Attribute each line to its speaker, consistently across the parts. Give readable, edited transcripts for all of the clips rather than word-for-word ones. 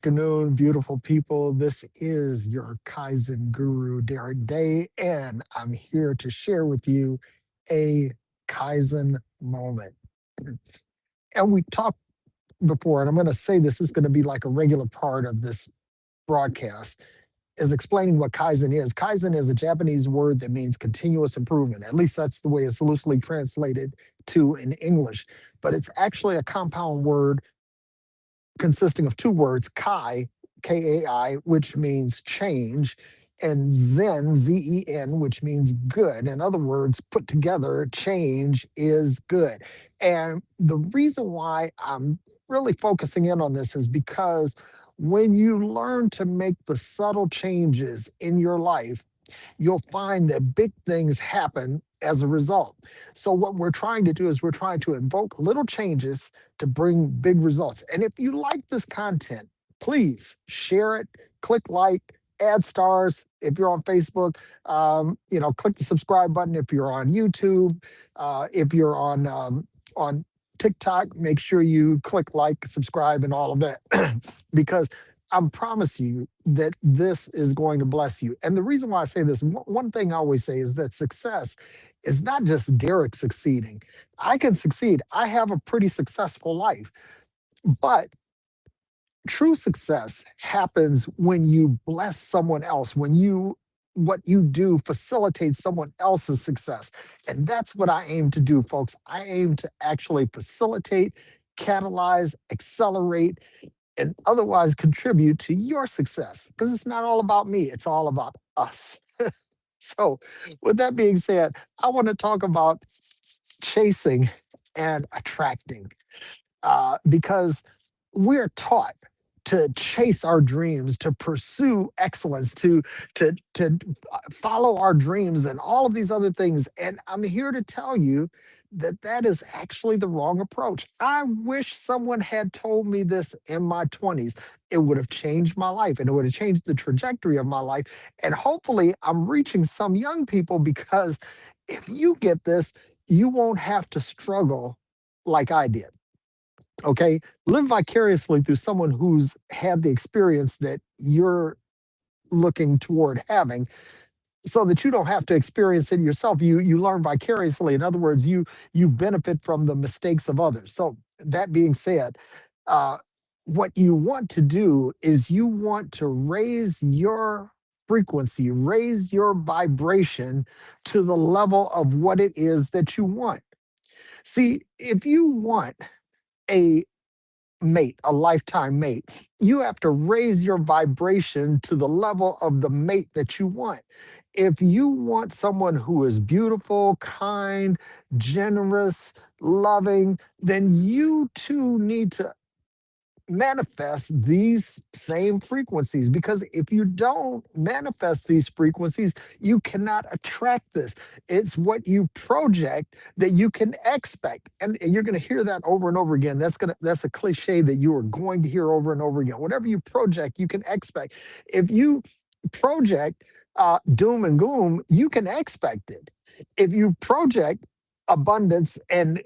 Speaker 1: afternoon, beautiful people. This is your Kaizen guru, Derek Day, and I'm here to share with you a Kaizen moment. And we talked before, and I'm going to say this is going to be like a regular part of this broadcast, is explaining what Kaizen is. Kaizen is a Japanese word that means continuous improvement. At least that's the way it's loosely translated to in English. But it's actually a compound word consisting of two words, Kai, K A I, which means change, and Zen, Z E N, which means good. In other words, put together, change is good. And the reason why I'm really focusing in on this is because when you learn to make the subtle changes in your life, you'll find that big things happen as a result. So, what we're trying to do is we're trying to invoke little changes to bring big results. And if you like this content, please share it, click like, add stars if you're on Facebook. Click the subscribe button if you're on YouTube. If you're on TikTok, make sure you click like, subscribe, and all of that, because I promise you that this is going to bless you. And the reason why I say this, one thing I always say is that success is not just Derek succeeding. I can succeed. I have a pretty successful life, but true success happens when you bless someone else, when what you do facilitates someone else's success. And that's what I aim to do, folks. I aim to actually facilitate, catalyze, accelerate, and otherwise contribute to your success, because it's not all about me, it's all about us. So, with that being said, I want to talk about chasing and attracting, because we're taught to chase our dreams, to pursue excellence, to follow our dreams, and all of these other things. And I'm here to tell you that that is actually the wrong approach. I wish someone had told me this in my 20s. It would have changed my life, and it would have changed the trajectory of my life. And hopefully, I'm reaching some young people, because if you get this, you won't have to struggle like I did. Okay, live vicariously through someone who's had the experience that you're looking toward having, so that you don't have to experience it yourself. You learn vicariously. In other words, you benefit from the mistakes of others. So that being said, uh, what you want to do is you want to raise your frequency, raise your vibration to the level of what it is that you want. See, if you want a mate, a lifetime mate, you have to raise your vibration to the level of the mate that you want. If you want someone who is beautiful, kind, generous, loving, then you too need to manifest these same frequencies, because if you don't manifest these frequencies, you cannot attract this. It's what you project that you can expect. And you're going to hear that over and over again. That's a cliche that you are going to hear over and over again. Whatever you project, you can expect. If you project doom and gloom, you can expect it. If you project abundance and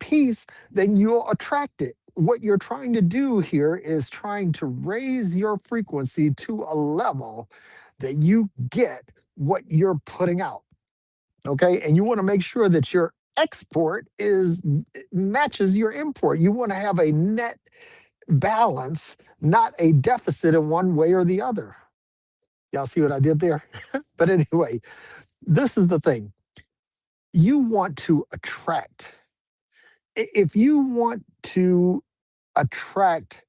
Speaker 1: peace, then you'll attract it. What you're trying to do here is trying to raise your frequency to a level that you get what you're putting out. Okay, and you want to make sure that your export is matches your import. You want to have a net balance, not a deficit in one way or the other. Y'all see what I did there? But anyway, this is the thing. You want to attract. If you want to attract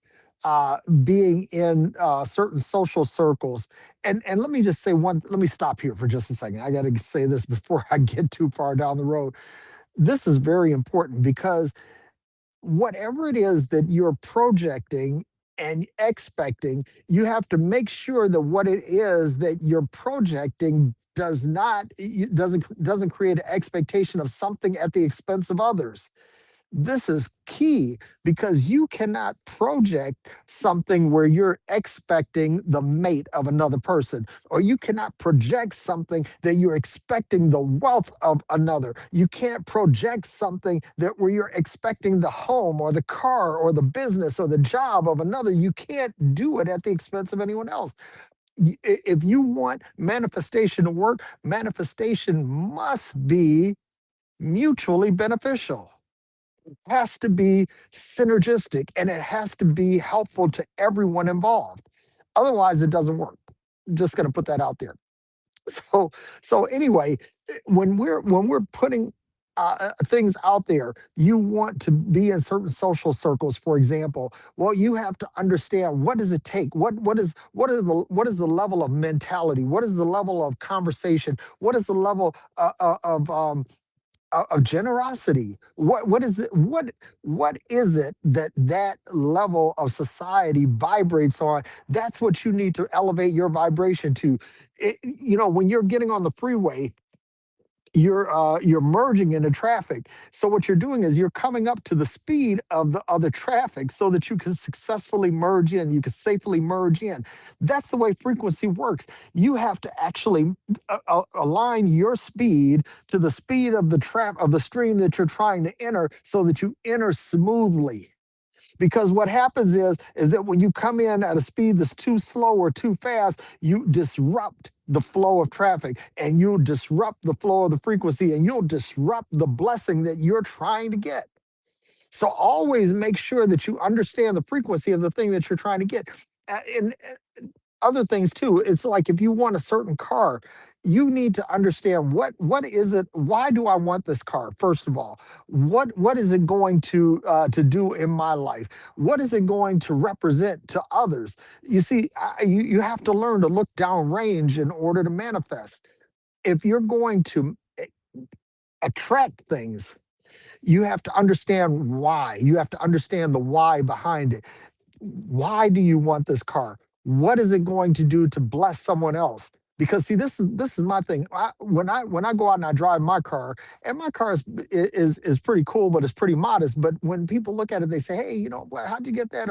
Speaker 1: being in certain social circles, and let me just say one, let me stop here for just a second. I got to say this before I get too far down the road. This is very important, because whatever it is that you're projecting and expecting, you have to make sure that what it is that you're projecting does not, it doesn't create an expectation of something at the expense of others. This is key because you cannot project something where you're expecting the mate of another person, or you cannot project something that you're expecting the wealth of another. You can't project something that where you're expecting the home or the car or the business or the job of another. You can't do it at the expense of anyone else. If you want manifestation to work, manifestation must be mutually beneficial, has to be synergistic, and it has to be helpful to everyone involved. Otherwise, it doesn't work. Just going to put that out there. So, so anyway, when we're putting things out there, you want to be in certain social circles, for example. Well, you have to understand what does it take. What is the level of mentality? What is the level of conversation? What is the level of generosity? What is it? What is it that that level of society vibrates on? That's what you need to elevate your vibration to. When you're getting on the freeway, you're merging into traffic. So what you're doing is you're coming up to the speed of the other traffic so that you can successfully merge in, you can safely merge in. That's the way frequency works. You have to actually align your speed to the speed of the stream that you're trying to enter so that you enter smoothly. Because what happens is that when you come in at a speed that's too slow or too fast, you disrupt the flow of traffic, and you'll disrupt the flow of the frequency, and you'll disrupt the blessing that you're trying to get. So always make sure that you understand the frequency of the thing that you're trying to get. And other things too. It's like if you want a certain car, you need to understand what is it. Why do I want this car? First of all, what is it going to do in my life? What is it going to represent to others? You see, you have to learn to look downrange in order to manifest. If you're going to attract things, you have to understand why. You have to understand the why behind it. Why do you want this car? What is it going to do to bless someone else? Because see, this is my thing. When I go out and I drive my car, and my car is pretty cool, but it's pretty modest. But when people look at it, they say, "Hey, how'd you get that?"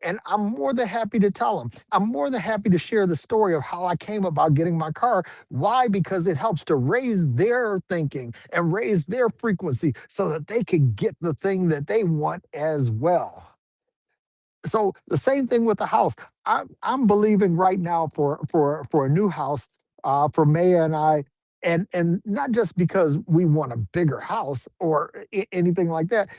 Speaker 1: And I'm more than happy to tell them. I'm more than happy to share the story of how I came about getting my car. Why? Because it helps to raise their thinking and raise their frequency so that they can get the thing that they want as well. So the same thing with the house. I'm believing right now for a new house for Maya and I, and not just because we want a bigger house or anything like that.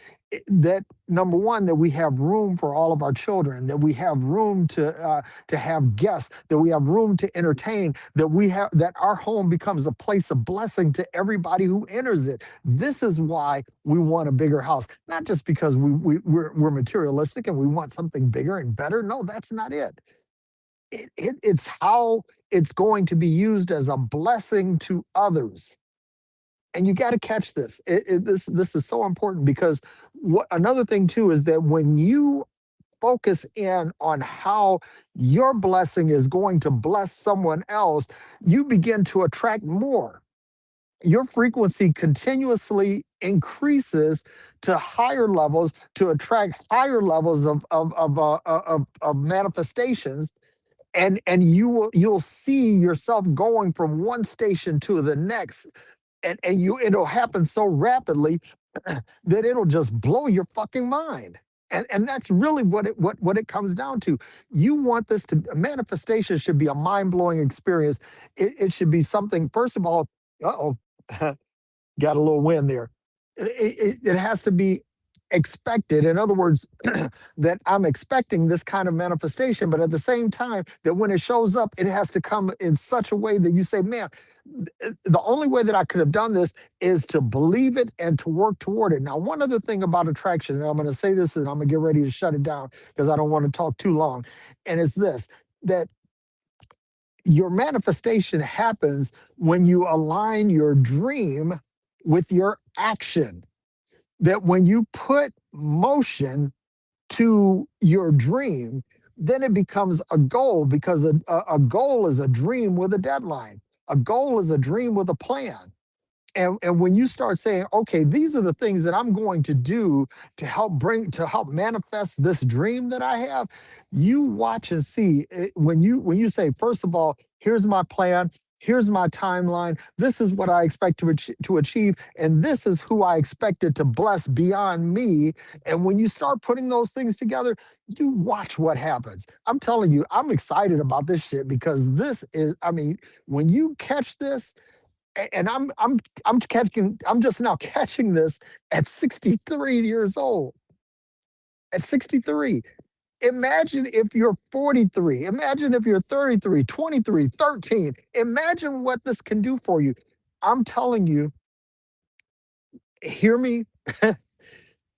Speaker 1: That number one, that we have room for all of our children, that we have room to have guests, that we have room to entertain, that our home becomes a place of blessing to everybody who enters it. This is why we want a bigger house, not just because we're materialistic and we want something bigger and better. No, that's not it. It's how it's going to be used as a blessing to others. And you got to catch this. This is so important because another thing too is that when you focus in on how your blessing is going to bless someone else, you begin to attract more. Your frequency continuously increases to higher levels to attract higher levels of manifestations, and you'll see yourself going from one station to the next, and it'll happen so rapidly that it'll just blow your fucking mind. And that's really what it comes down to. You want this to manifestation should be a mind-blowing experience. It should be something, first of all, uh-oh, got a little wind there. It has to be expected. In other words, that I'm expecting this kind of manifestation, but at the same time, that when it shows up, it has to come in such a way that you say, man, the only way that I could have done this is to believe it and to work toward it. Now, one other thing about attraction, and I'm going to say this and I'm going to get ready to shut it down because I don't want to talk too long, and it's this, that your manifestation happens when you align your dream with your action. That when you put motion to your dream, then it becomes a goal because a goal is a dream with a deadline. A goal is a dream with a plan. And when you start saying, okay, these are the things that I'm going to do to help manifest this dream that I have, you watch and see when you say, first of all, here's my plan, here's my timeline, this is what I expect to achieve, and this is who I expected to bless beyond me. And when you start putting those things together, you watch what happens. I'm telling you, I'm excited about this shit because this is, I mean, when you catch this, and I'm catching, I'm just now catching this at 63 years old. At 63. Imagine if you're 43. Imagine if you're 33, 23, 13. Imagine what this can do for you. I'm telling you, hear me.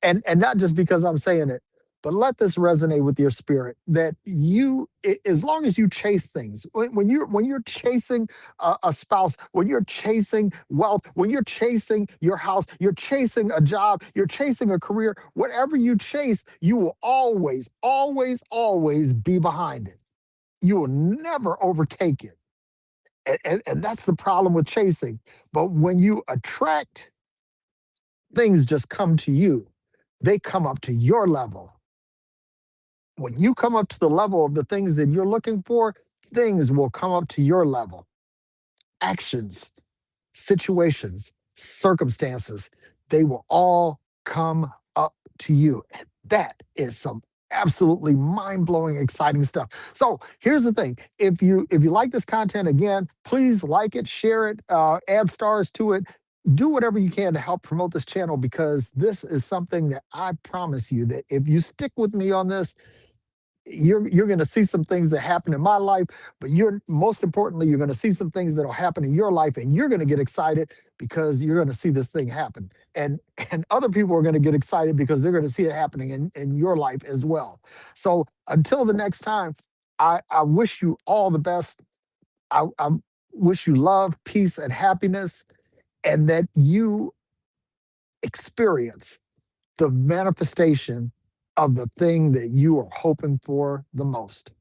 Speaker 1: And not just because I'm saying it, but let this resonate with your spirit that as long as you chase things, when you're chasing a spouse, when you're chasing wealth, when you're chasing your house, you're chasing a job, you're chasing a career, whatever you chase, you will always, always, always be behind it. You will never overtake it. And that's the problem with chasing. But when you attract, things just come to you. They come up to your level. When you come up to the level of the things that you're looking for, things will come up to your level. Actions, situations, circumstances, they will all come up to you. And that is some absolutely mind-blowing exciting stuff. So here's the thing. If you like this content, again, please like it, share it, add stars to it, do whatever you can to help promote this channel, because this is something that I promise you that if you stick with me on this, you're going to see some things that happen in my life, but you're most importantly, you're going to see some things that'll happen in your life, and you're going to get excited because you're going to see this thing happen. And other people are going to get excited because they're going to see it happening in your life as well. So until the next time, I wish you all the best. I wish you love, peace, and happiness, and that you experience the manifestation of the thing that you are hoping for the most.